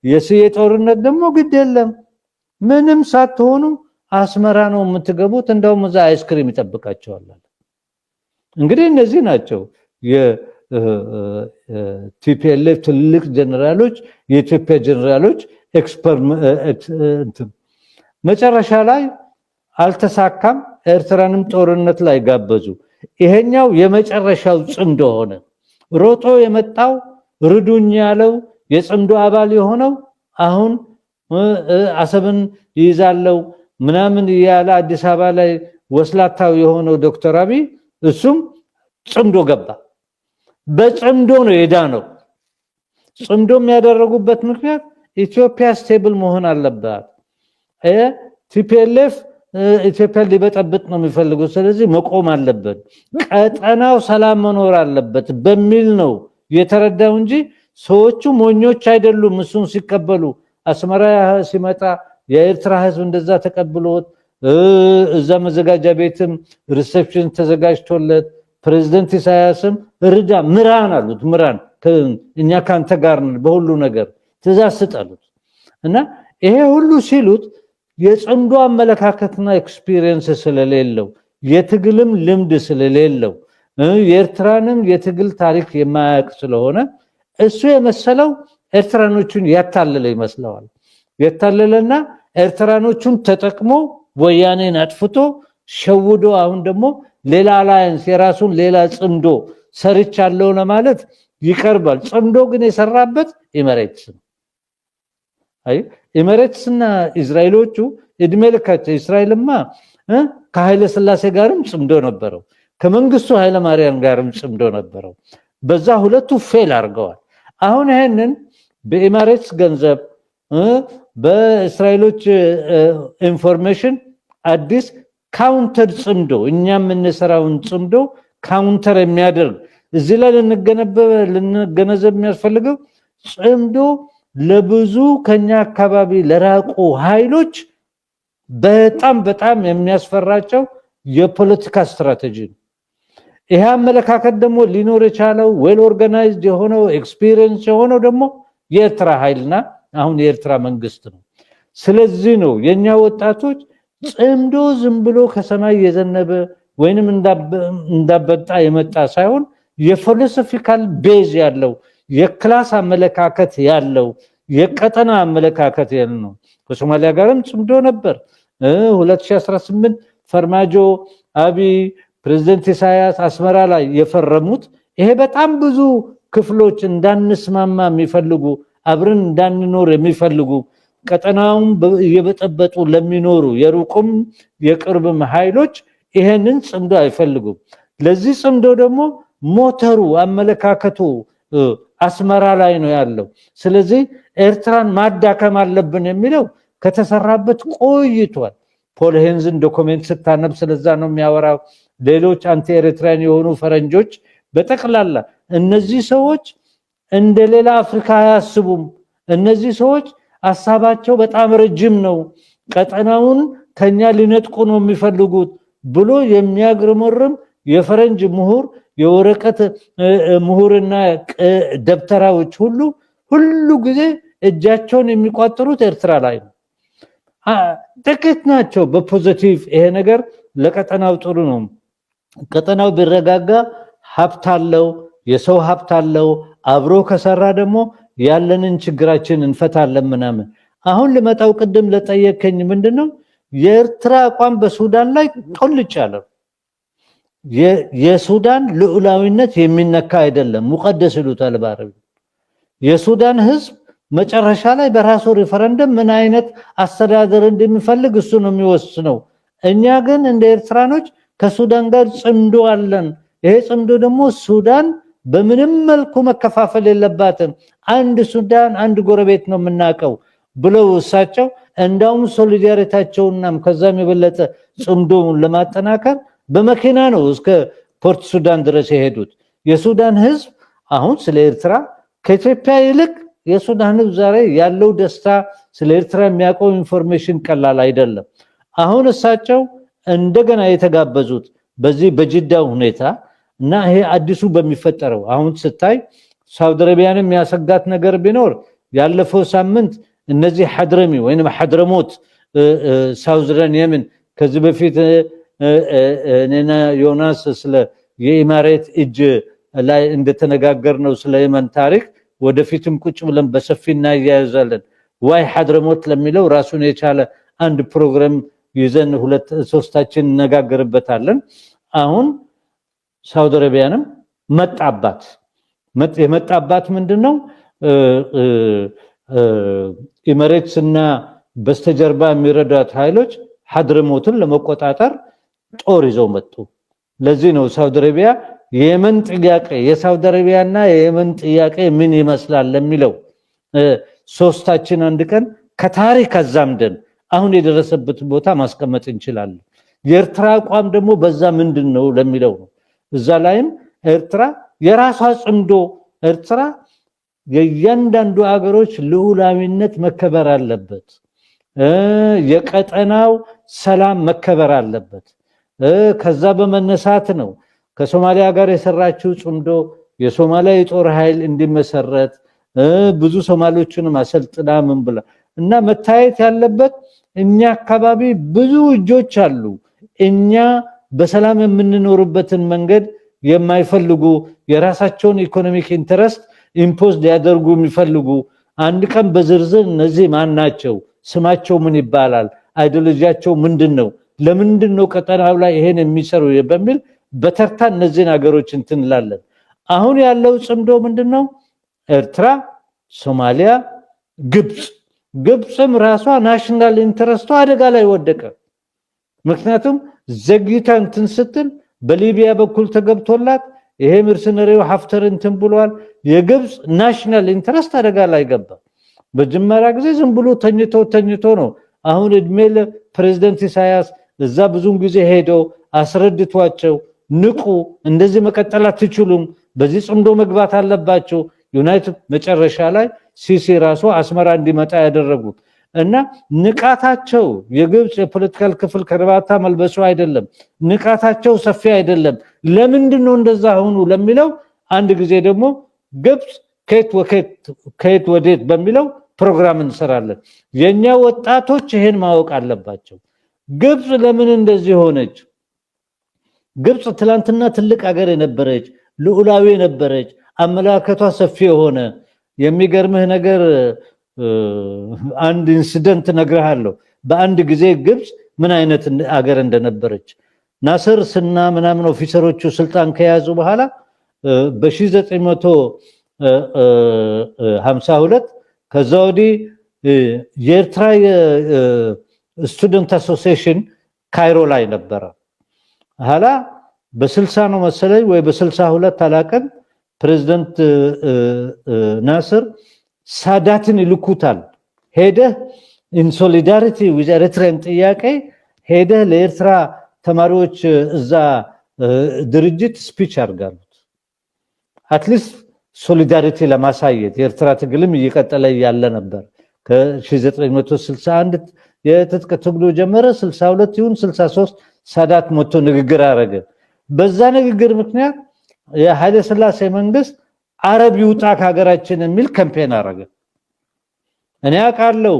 የስዬ ጦርነት ደግሞ ግድ የለም ምንም ሳትሆኑ አስመራ ነው የምትገቡት እንደውም እዛ አይስክሪም ይጠብቃቸዋል። እንግዲህ እነዚህ ናቸው የቲፒኤልኤፍ ትልቅ ጀነራሎች የኢትዮጵያ ጀነራሎች መጨረሻ ላይ አልተሳካም። ኤርትራንም ጦርነት ላይ ጋበዙ። ይሄኛው የመጨረሻው ጽምዶ ሆነ። ሮጦ የመጣው ርዱኝ ያለው የጽምዶ አባል የሆነው አሁን አሰብን ይዛለው ምናምን ያለ አዲስ አበባ ላይ ወስላታው የሆነው ዶክተር አብይ እሱም ጽምዶ ገባ። በጽምዶ ነው የዳነው። ጽምዶም ያደረጉበት ምክንያት ኢትዮጵያ ስቴብል መሆን አለባት። ቲፒኤልኤፍ ኢትዮጵያ ሊበጠብጥ ነው የሚፈልገው፣ ስለዚህ መቆም አለበት፣ ቀጠናው ሰላም መኖር አለበት በሚል ነው የተረዳው እንጂ ሰዎቹ ሞኞች አይደሉም። እሱን ሲቀበሉ አስመራ ሲመጣ የኤርትራ ህዝብ እንደዛ ተቀብሎት እዛ መዘጋጃ ቤትም ሪሴፕሽን ተዘጋጅቶለት ፕሬዝዳንት ኢሳያስም ርዳ ምራን አሉት። ምራን እኛ ካንተ ጋር ነን በሁሉ ነገር ትእዛዝ ስጠሉት እና ይሄ ሁሉ ሲሉት የጽምዶ አመለካከትና ኤክስፒሪየንስ ስለሌለው የትግልም ልምድ ስለሌለው የኤርትራንም የትግል ታሪክ የማያውቅ ስለሆነ እሱ የመሰለው ኤርትራኖቹን ያታለለ ይመስለዋል። ያታለለና ኤርትራኖቹን ተጠቅሞ ወያኔን አጥፍቶ ሸውዶ አሁን ደግሞ ሌላ አላያንስ የራሱን ሌላ ጽምዶ ሰርቻለሁ ለማለት ይቀርባል። ጽምዶ ግን የሰራበት ኤሚሬትስ ነው። አይ ኤሚሬትስና እስራኤሎቹ እድሜ ልካቸው እስራኤልማ ከኃይለ ሥላሴ ጋርም ጽምዶ ነበረው፣ ከመንግስቱ ኃይለ ማርያም ጋርም ጽምዶ ነበረው። በዛ ሁለቱ ፌል አድርገዋል። አሁን ይሄንን በኤሚሬትስ ገንዘብ በእስራኤሎች ኢንፎርሜሽን አዲስ ካውንተር ጽምዶ እኛም የምንሰራውን ጽምዶ ካውንተር የሚያደርግ እዚህ ላይ ልንገነዘብ የሚያስፈልገው ጽምዶ ለብዙ ከኛ አካባቢ ለራቁ ኃይሎች በጣም የሚያስፈራቸው የፖለቲካ ስትራቴጂ ነው። ይሄ አመለካከት ደግሞ ሊኖር የቻለው ዌል ኦርጋናይዝድ የሆነው ኤክስፒሪየንስ የሆነው ደግሞ የኤርትራ ኃይልና አሁን የኤርትራ መንግስት ነው። ስለዚህ ነው የኛ ወጣቶች ጽምዶ ዝም ብሎ ከሰማይ የዘነበ ወይንም እንዳበጣ የመጣ ሳይሆን የፊሎሶፊካል ቤዝ ያለው የክላስ አመለካከት ያለው የቀጠና አመለካከት ያለው ከሶማሊያ ጋርም ጽምዶ ነበር። 2018 ፈርማጆ አብይ ፕሬዝዳንት ኢሳያስ አስመራ ላይ የፈረሙት ይሄ በጣም ብዙ ክፍሎች እንዳንስማማ የሚፈልጉ አብረን እንዳንኖር የሚፈልጉ ቀጠናውን እየበጠበጡ ለሚኖሩ የሩቁም የቅርብም ኃይሎች ይሄንን ጽምዶ አይፈልጉም። ለዚህ ጽምዶ ደግሞ ሞተሩ አመለካከቱ አስመራ ላይ ነው ያለው። ስለዚህ ኤርትራን ማዳከም አለብን የሚለው ከተሰራበት ቆይቷል። ፖል ሄንዝን ዶክመንት ስታነብ ስለዛ ነው የሚያወራው። ሌሎች አንቲ ኤርትራን የሆኑ ፈረንጆች በጠቅላላ እነዚህ ሰዎች እንደሌላ አፍሪካ አያስቡም። እነዚህ ሰዎች ሐሳባቸው በጣም ረጅም ነው፣ ቀጠናውን ከኛ ሊነጥቁ ነው የሚፈልጉት ብሎ የሚያግርመርም የፈረንጅ ምሁር የወረቀት ምሁርና ደብተራዎች ሁሉ ጊዜ እጃቸውን የሚቋጥሩት ኤርትራ ላይ ነው። ጥቂት ናቸው በፖዚቲቭ ይሄ ነገር ለቀጠናው ጥሩ ነው፣ ቀጠናው ቢረጋጋ ሀብት አለው፣ የሰው ሀብት አለው፣ አብሮ ከሰራ ደግሞ ያለንን ችግራችን እንፈታለን ምናምን። አሁን ልመጣው ቅድም ለጠየከኝ ምንድነው የኤርትራ አቋም በሱዳን ላይ ጦልጭ ያለው የሱዳን ልዑላዊነት የሚነካ አይደለም። ሙቀደስ ይሉታል በአረብ። የሱዳን ህዝብ መጨረሻ ላይ በራሱ ሪፈረንደም ምን አይነት አስተዳደር እንደሚፈልግ እሱ ነው የሚወስነው። እኛ ግን እንደ ኤርትራኖች ከሱዳን ጋር ጽምዶ አለን። ይሄ ጽምዶ ደግሞ ሱዳን በምንም መልኩ መከፋፈል የለባትም፣ አንድ ሱዳን አንድ ጎረቤት ነው የምናቀው ብለው እሳቸው እንዳውም ሶሊዳሪቲያቸውና ከዛም የበለጠ ጽምዶውን ለማጠናከር በመኪና ነው እስከ ፖርት ሱዳን ድረስ የሄዱት። የሱዳን ህዝብ አሁን ስለ ኤርትራ ከኢትዮጵያ ይልቅ የሱዳን ህዝብ ዛሬ ያለው ደስታ ስለ ኤርትራ የሚያውቀው ኢንፎርሜሽን ቀላል አይደለም። አሁን እሳቸው እንደገና የተጋበዙት በዚህ በጅዳው ሁኔታ እና ይሄ አዲሱ በሚፈጠረው አሁን ስታይ ሳውዲ አረቢያንም ያሰጋት ነገር ቢኖር ያለፈው ሳምንት እነዚህ ሐድረሚ ወይንም ሐድረሞት ሳውዝረን የመን ከዚህ በፊት እኔና ዮናስ ስለ የኢማሬት እጅ ላይ እንደተነጋገርነው ስለ የመን ታሪክ ወደፊትም ቁጭ ብለን በሰፊና ያያዛለን ዋይ ሐድረሞት ለሚለው ራሱን የቻለ አንድ ፕሮግራም ይዘን ሁለት ሶስታችን ነጋገርበታለን አሁን ሳውዲ አረቢያንም መጣባት ምንድነው ኢማሬትስና በስተጀርባ የሚረዳት ኃይሎች ሐድረሞትን ለመቆጣጠር ጦር ይዘው መጡ ለዚህ ነው ሳውዲ አረቢያ የየመን ጥያቄ የሳውዲ አረቢያና የየመን ጥያቄ ምን ይመስላል ለሚለው ሶስታችን አንድ ቀን ከታሪክ አዛምደን አሁን የደረሰበት ቦታ ማስቀመጥ እንችላለን የኤርትራ አቋም ደግሞ በዛ ምንድነው ለሚለው ነው እዛ ላይም ኤርትራ የራሷ ጽምዶ ኤርትራ የእያንዳንዱ አገሮች ልዑላዊነት መከበር አለበት የቀጠናው ሰላም መከበር አለበት ከዛ በመነሳት ነው ከሶማሊያ ጋር የሰራችው ጽምዶ የሶማሊያ የጦር ኃይል እንዲመሰረት ብዙ ሶማሌዎችንም አሰልጥና ምን ብላ እና መታየት ያለበት እኛ አካባቢ ብዙ እጆች አሉ እኛ በሰላም የምንኖርበትን መንገድ የማይፈልጉ የራሳቸውን ኢኮኖሚክ ኢንተረስት ኢምፖዝ ሊያደርጉ የሚፈልጉ አንድ ቀን በዝርዝር እነዚህ ማን ናቸው ስማቸው ምን ይባላል አይዲዮሎጂያቸው ምንድነው ለምንድነው ቀጠናው ላይ ይሄን የሚሰሩ በሚል በተርታ እነዚህ ነገሮች እንትንላለን አሁን ያለው ጽምዶ ምንድነው ኤርትራ ሶማሊያ ግብጽም ራሷ ናሽናል ኢንተረስቷ አደጋ ላይ ወደቀ ምክንያቱም ዘግይታ እንትን ስትል በሊቢያ በኩል ተገብቶላት ይሄ መርሰነሪው ሀፍተር እንትን ብሏል የግብጽ ናሽናል ኢንተረስት አደጋ ላይ ገባ በጅማራ ጊዜ ዝም ብሎ ተኝቶ ነው አሁን እድሜለ ፕሬዝዳንት ኢሳያስ እዛ ብዙም ጊዜ ሄዶ አስረድቷቸው ንቁ እንደዚህ መቀጠል አትችሉም በዚህ ጽምዶ መግባት አለባቸው ዩናይትድ መጨረሻ ላይ ሲሲ ራሱ አስመራ እንዲመጣ ያደረጉት እና ንቃታቸው የግብጽ የፖለቲካል ክፍል ከርባታ መልበሱ አይደለም ንቃታቸው ሰፊ አይደለም ለምንድነው እንደዛ ሆኑ ለሚለው አንድ ጊዜ ደግሞ ግብጽ ከየት ወዴት በሚለው ፕሮግራም እንሰራለን የኛ ወጣቶች ይሄን ማወቅ አለባቸው ግብጽ ለምን እንደዚህ ሆነች ግብጽ ትላንትና ትልቅ ሀገር የነበረች ልዑላዊ የነበረች አመላከቷ ሰፊ የሆነ የሚገርምህ ነገር አንድ ኢንሲደንት ነግርሃለሁ በአንድ ጊዜ ግብጽ ምን አይነት ሀገር እንደነበረች ናስር ስና ምናምን ኦፊሰሮቹ ስልጣን ከያዙ በኋላ በ1952 ከዛ ወዲህ የኤርትራ ስቱደንት አሶሲዬሽን ካይሮ ላይ ነበር ኋላ በ60 ነው መሰለኝ ወይ በ62 አላቀን ፕሬዝዳንት ናስር ሳዳትን ይልኩታል ሄደ ኢን ሶሊዳሪቲ ዊዝ ኤርትራን ጥያቄ ሄደ ለኤርትራ ተማሪዎች እዛ ድርጅት ስፒች አርጋሉት አትሊስት ሶሊዳሪቲ ለማሳየት የኤርትራ ትግልም እየቀጠለ ያለ ነበር ከ1961 የትጥቅ ትግሉ ጀመረ 62 ይሁን 63 ሳዳት ሞቶ ንግግር አረገ በዛ ንግግር ምክንያት የኃይለ ሥላሴ መንግስት አረብ ይውጣ ከሀገራችን የሚል ካምፔን አረገ እኔ አቃለው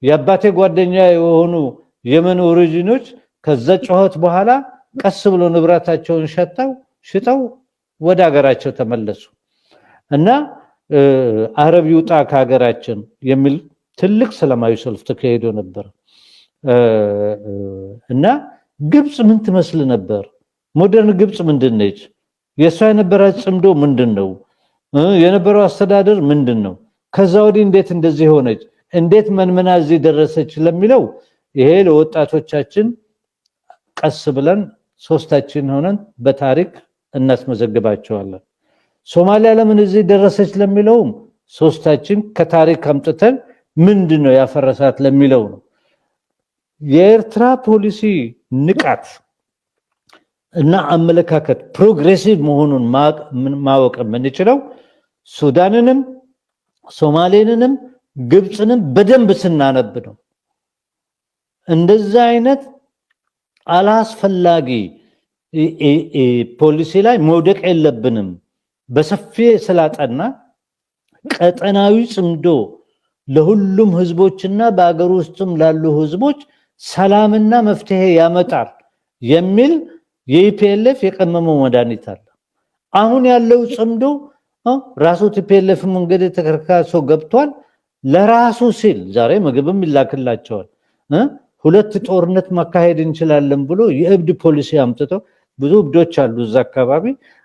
የአባቴ ጓደኛ የሆኑ የመን ኦሪጂኖች ከዛ ጮህት በኋላ ቀስ ብሎ ንብራታቸውን ሽጠው ወደ ሀገራቸው ተመለሱ እና አረብ ይውጣ ከሀገራችን የሚል ትልቅ ሰላማዊ ሰልፍ ተካሂዶ ነበር እና ግብጽ ምን ትመስል ነበር ሞደርን ግብጽ ምንድነች የሷ የነበረው ጽምዶ ምንድነው የነበረው አስተዳደር ምንድነው ከዛ ወዲህ እንዴት እንደዚህ ሆነች እንዴት መንመና እዚህ ደረሰች ለሚለው ይሄ ለወጣቶቻችን ቀስ ብለን ሶስታችን ሆነን በታሪክ እናስመዘግባቸዋለን ሶማሊያ ለምን እዚህ ደረሰች ለሚለው ሶስታችን ከታሪክ አምጥተን ምንድነው ያፈረሳት ለሚለው ነው የኤርትራ ፖሊሲ ንቃት እና አመለካከት ፕሮግሬሲቭ መሆኑን ማወቅ የምንችለው ሱዳንንም ሶማሌንንም ግብጽንም በደንብ ስናነብ ነው እንደዛ አይነት አላስፈላጊ ፖሊሲ ላይ መውደቅ የለብንም በሰፊ ስላጠና ቀጠናዊ ጽምዶ ለሁሉም ህዝቦችና በአገር ውስጥም ላሉ ህዝቦች ሰላምና መፍትሄ ያመጣል የሚል የኢፒኤልኤፍ የቀመመው መድኃኒት አለ። አሁን ያለው ጽምዶ ራሱ ቲፒኤልኤፍ መንገድ ተከርካሶ ገብቷል። ለራሱ ሲል ዛሬ ምግብም ይላክላቸዋል። ሁለት ጦርነት ማካሄድ እንችላለን ብሎ የእብድ ፖሊሲ አምጥቶ ብዙ እብዶች አሉ እዛ አካባቢ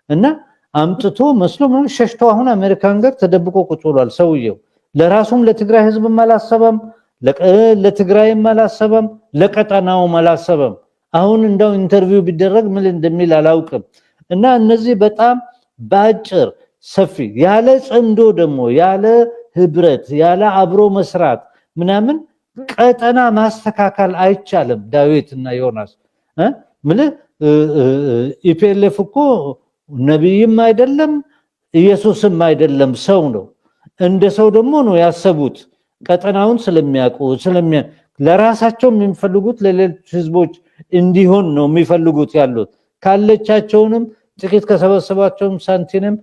እና አምጥቶ መስሎ ምን ሸሽቶ አሁን አሜሪካን ጋር ተደብቆ ቁጭ ብሏል ሰውየው። ለራሱም ለትግራይ ህዝብም አላሰበም፣ ለትግራይም አላሰበም፣ ለቀጠናውም አላሰበም። አሁን እንደው ኢንተርቪው ቢደረግ ምን እንደሚል አላውቅም። እና እነዚህ በጣም ባጭር ሰፊ ያለ ጽምዶ ደግሞ ያለ ህብረት ያለ አብሮ መስራት ምናምን ቀጠና ማስተካከል አይቻልም። ዳዊትና ዮናስ ምን ኢፒኤልኤፍ እኮ ነብይም አይደለም ኢየሱስም አይደለም ሰው ነው። እንደ ሰው ደግሞ ነው ያሰቡት። ቀጠናውን ስለሚያውቁ ለራሳቸው የሚፈልጉት ለሌሎች ህዝቦች እንዲሆን ነው የሚፈልጉት ያሉት። ካለቻቸውንም ጥቂት ከሰበሰባቸውም ሳንቲንም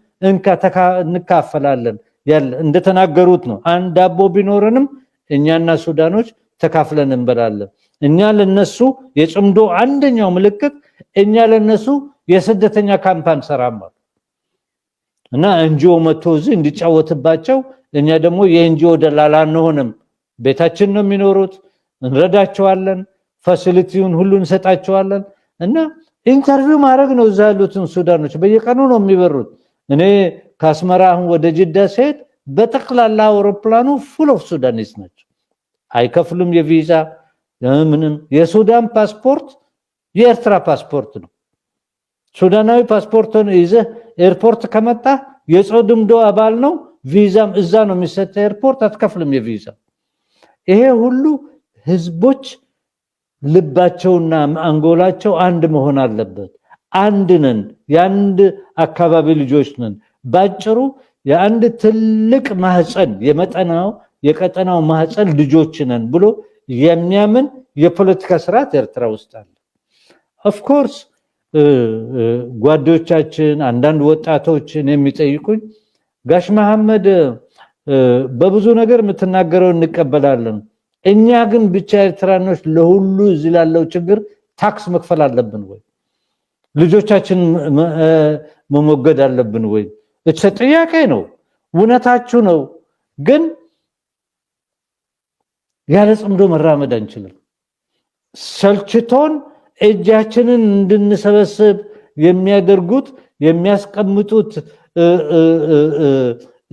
እንካፈላለን ያለ እንደተናገሩት ነው። አንድ ዳቦ ቢኖርንም እኛና ሱዳኖች ተካፍለን እንበላለን። እኛ ለነሱ የጽምዶ አንደኛው ምልክት እኛ ለነሱ የስደተኛ ካምፓን ሰራማል እና ኤንጂኦ መጥቶ እዚህ እንዲጫወትባቸው እኛ ደግሞ የኤንጂኦ ደላላ አንሆንም። ቤታችን ነው የሚኖሩት፣ እንረዳቸዋለን፣ ፋሲሊቲውን ሁሉ እንሰጣቸዋለን። እና ኢንተርቪው ማድረግ ነው። እዛ ያሉትን ሱዳኖች በየቀኑ ነው የሚበሩት። እኔ ከአስመራ ወደ ጅዳ ሲሄድ በጠቅላላ አውሮፕላኑ ፉል ኦፍ ሱዳኒስ ናቸው። አይከፍሉም የቪዛ ምንም። የሱዳን ፓስፖርት የኤርትራ ፓስፖርት ነው። ሱዳናዊ ፓስፖርትን ይዘህ ኤርፖርት ከመጣ የጾድምዶ አባል ነው። ቪዛም እዛ ነው የሚሰጥ። ኤርፖርት አትከፍልም የቪዛ። ይሄ ሁሉ ህዝቦች ልባቸውና አንጎላቸው አንድ መሆን አለበት። አንድ ነን፣ የአንድ አካባቢ ልጆች ነን። ባጭሩ የአንድ ትልቅ ማህፀን የቀጠናው ማህፀን ልጆች ነን ብሎ የሚያምን የፖለቲካ ስርዓት ኤርትራ ውስጥ አለ። ኦፍ ኮርስ ጓዶቻችን አንዳንድ ወጣቶችን የሚጠይቁኝ ጋሽ መሐመድ በብዙ ነገር የምትናገረው እንቀበላለን፣ እኛ ግን ብቻ ኤርትራኖች ለሁሉ እዚህ ላለው ችግር ታክስ መክፈል አለብን ወይ? ልጆቻችን መሞገድ አለብን ወይ? እቺ ጥያቄ ነው። እውነታችሁ ነው። ግን ያለ ጽምዶ መራመድ አንችልም። ሰልችቶን እጃችንን እንድንሰበስብ የሚያደርጉት የሚያስቀምጡት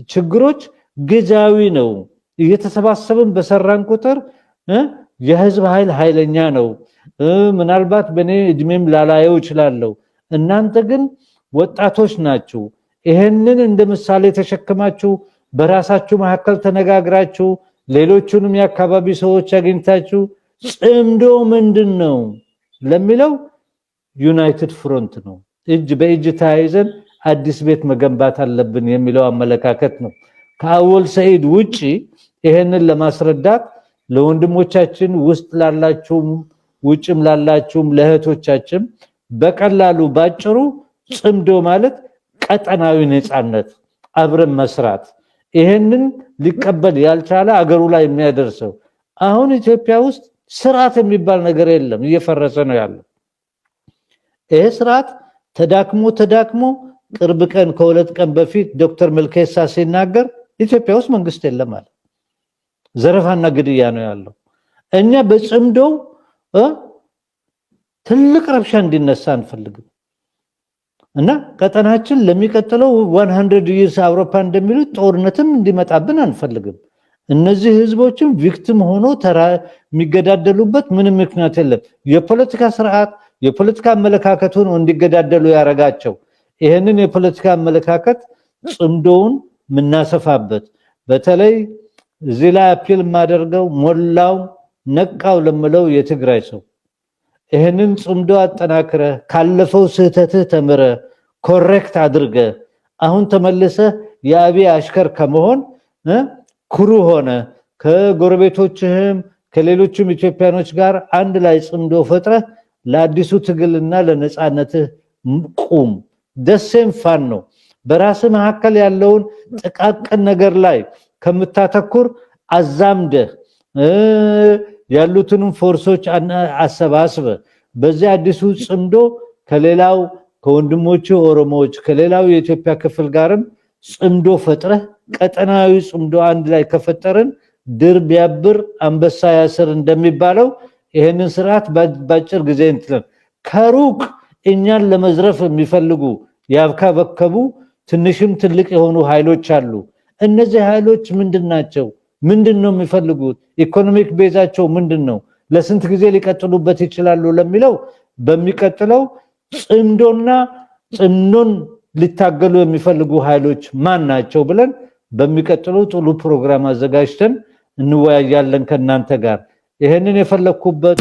ችግሮች ጊዜያዊ ነው። እየተሰባሰብን በሰራን ቁጥር የህዝብ ኃይለኛ ነው። ምናልባት በኔ እድሜም ላላየው ይችላልው። እናንተ ግን ወጣቶች ናችሁ። ይሄንን እንደ ምሳሌ ተሸክማችሁ በራሳችሁ መሐከል ተነጋግራችሁ ሌሎቹንም የአካባቢ ሰዎች አግኝታችሁ ጽምዶ ምንድነው ለሚለው ዩናይትድ ፍሮንት ነው። እጅ በእጅ ተያይዘን አዲስ ቤት መገንባት አለብን የሚለው አመለካከት ነው። ከአወል ሰይድ ውጪ ይሄንን ለማስረዳት ለወንድሞቻችን ውስጥ ላላችሁም ውጭም ላላችሁም ለእህቶቻችን በቀላሉ ባጭሩ ጽምዶ ማለት ቀጠናዊ ነፃነት፣ አብረን መስራት። ይሄንን ሊቀበል ያልቻለ አገሩ ላይ የሚያደርሰው አሁን ኢትዮጵያ ውስጥ ስርዓት የሚባል ነገር የለም፣ እየፈረሰ ነው ያለው። ይሄ ስርዓት ተዳክሞ ቅርብ ቀን ከሁለት ቀን በፊት ዶክተር መልኬሳ ሲናገር ኢትዮጵያ ውስጥ መንግስት የለም ማለት ዘረፋና ግድያ ነው ያለው። እኛ በጽምዶው ትልቅ ረብሻ እንዲነሳ አንፈልግም እና ቀጠናችን ለሚቀጥለው 100 years አውሮፓ እንደሚሉት ጦርነትም እንዲመጣብን አንፈልግም። እነዚህ ህዝቦችም ቪክቲም ሆኖ ተራ የሚገዳደሉበት ምንም ምክንያት የለም። የፖለቲካ ስርዓት የፖለቲካ አመለካከቱ ነው እንዲገዳደሉ ያረጋቸው። ይሄንን የፖለቲካ አመለካከት ጽምዶውን ምናሰፋበት በተለይ እዚህ ላይ አፒል ማደርገው ሞላው ነቃው ለምለው የትግራይ ሰው ይሄንን ጽምዶ አጠናክረ ካለፈው ስህተትህ ተምረ ኮሬክት አድርገ አሁን ተመለሰ የአብይ አሽከር ከመሆን ኩሩ ሆነ ከጎረቤቶችህም ከሌሎችም ኢትዮጵያኖች ጋር አንድ ላይ ጽምዶ ፈጥረ ለአዲሱ ትግልና ለነጻነትህ ቁም። ደሴም ፋን ነው። በራስ መሐከል ያለውን ጥቃቅን ነገር ላይ ከምታተኩር አዛምደህ ያሉትንም ፎርሶች አሰባስበ በዚህ አዲሱ ጽምዶ ከሌላው ከወንድሞቹ ኦሮሞዎች ከሌላው የኢትዮጵያ ክፍል ጋርም ጽምዶ ፈጥረህ ቀጠናዊ ጽምዶ አንድ ላይ ከፈጠርን ድር ቢያብር አንበሳ ያስር እንደሚባለው ይሄንን ስርዓት ባጭር ጊዜ እንትን ከሩቅ እኛን ለመዝረፍ የሚፈልጉ ያብካበከቡ ትንሽም ትልቅ የሆኑ ኃይሎች አሉ። እነዚህ ኃይሎች ምንድናቸው? ምንድነው የሚፈልጉት? ኢኮኖሚክ ቤዛቸው ምንድነው? ለስንት ጊዜ ሊቀጥሉበት ይችላሉ ለሚለው በሚቀጥለው ጽምዶን ሊታገሉ የሚፈልጉ ኃይሎች ማን ናቸው ብለን በሚቀጥለው ጥሉ ፕሮግራም አዘጋጅተን እንወያያለን ከናንተ ጋር። ይሄንን የፈለኩበት